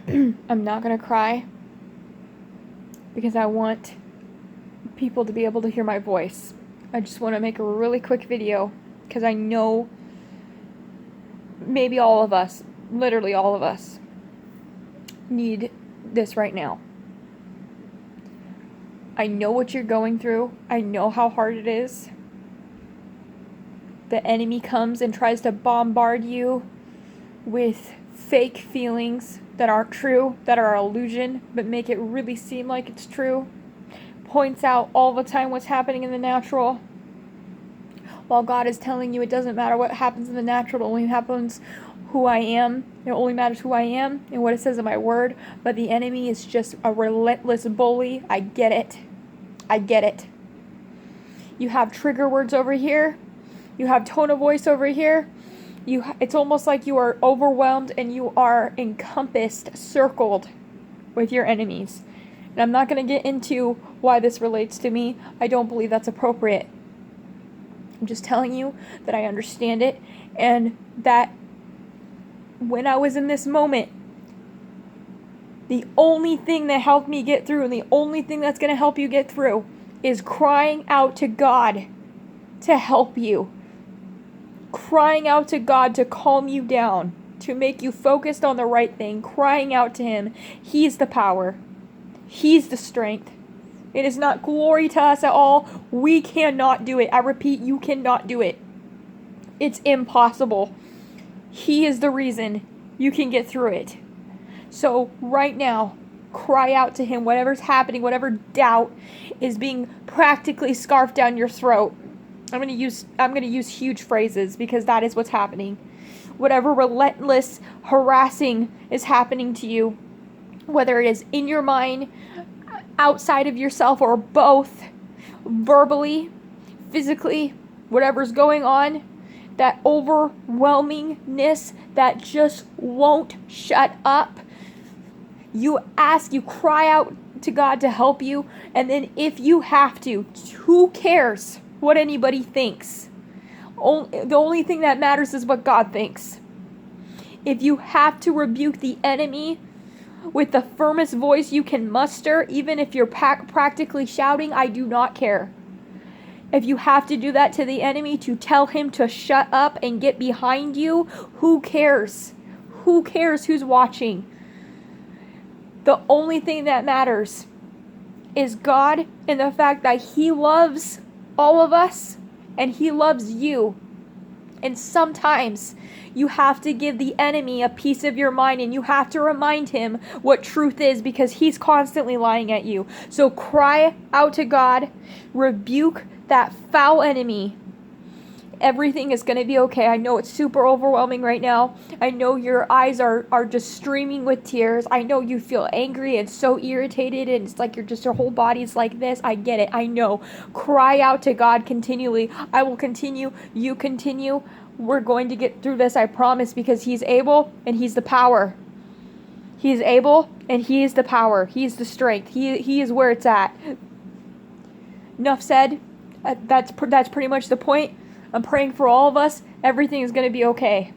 I'm not going to cry because I want people to be able to hear my voice. I just want to make a really quick video because I know maybe all of us, literally all of us, need this right now. I know what you're going through. I know how hard it is. The enemy comes and tries to bombard you with fake feelings that aren't true, that are illusion, but make it really seem like it's true. Points out all the time what's happening in the natural, while God is telling you it doesn't matter what happens in the natural, it only happens who I am. It only matters who I am and what it says in my word. But the enemy is just a relentless bully. I get it. I get it. You have trigger words over here. You have tone of voice over here. It's almost like you are overwhelmed and you are encompassed, circled with your enemies. And I'm not going to get into why this relates to me. I don't believe that's appropriate. I'm just telling you that I understand it, and that when I was in this moment, the only thing that helped me get through, and the only thing that's going to help you get through, is crying out to God to help you. Crying out to God to calm you down, to make you focused on the right thing. Crying out to Him. He's the power. He's the strength. It is not glory to us at all. We cannot do it. I repeat, you cannot do it. It's impossible. He is the reason you can get through it. So right now, cry out to Him. Whatever's happening, whatever doubt is being practically scarfed down your throat. I'm going to use huge phrases because that is what's happening. Whatever relentless harassing is happening to you, whether it is in your mind, outside of yourself, or both, verbally, physically, whatever's going on, that overwhelmingness that just won't shut up. You cry out to God to help you, and then if you have to, who cares what anybody thinks? The only thing that matters is what God thinks. If you have to rebuke the enemy with the firmest voice you can muster, even if you're practically shouting, I do not care. If you have to do that to the enemy to tell him to shut up and get behind you, who cares? Who cares who's watching? The only thing that matters is God and the fact that He loves all of us and He loves you. And sometimes you have to give the enemy a piece of your mind, and you have to remind him what truth is, because he's constantly lying at you. So cry out to God, rebuke that foul enemy. Everything is going to be okay. I know it's super overwhelming right now. I know your eyes are just streaming with tears. I know you feel angry and so irritated, and it's like your whole body's like this. I get it. I know. Cry out to God continually. I will continue. You continue. We're going to get through this, I promise, because He's able and He's the power. He's able and He is the power. He's the strength. He is where it's at. Enough said. That's pretty much the point. I'm praying for all of us. Everything is going to be okay.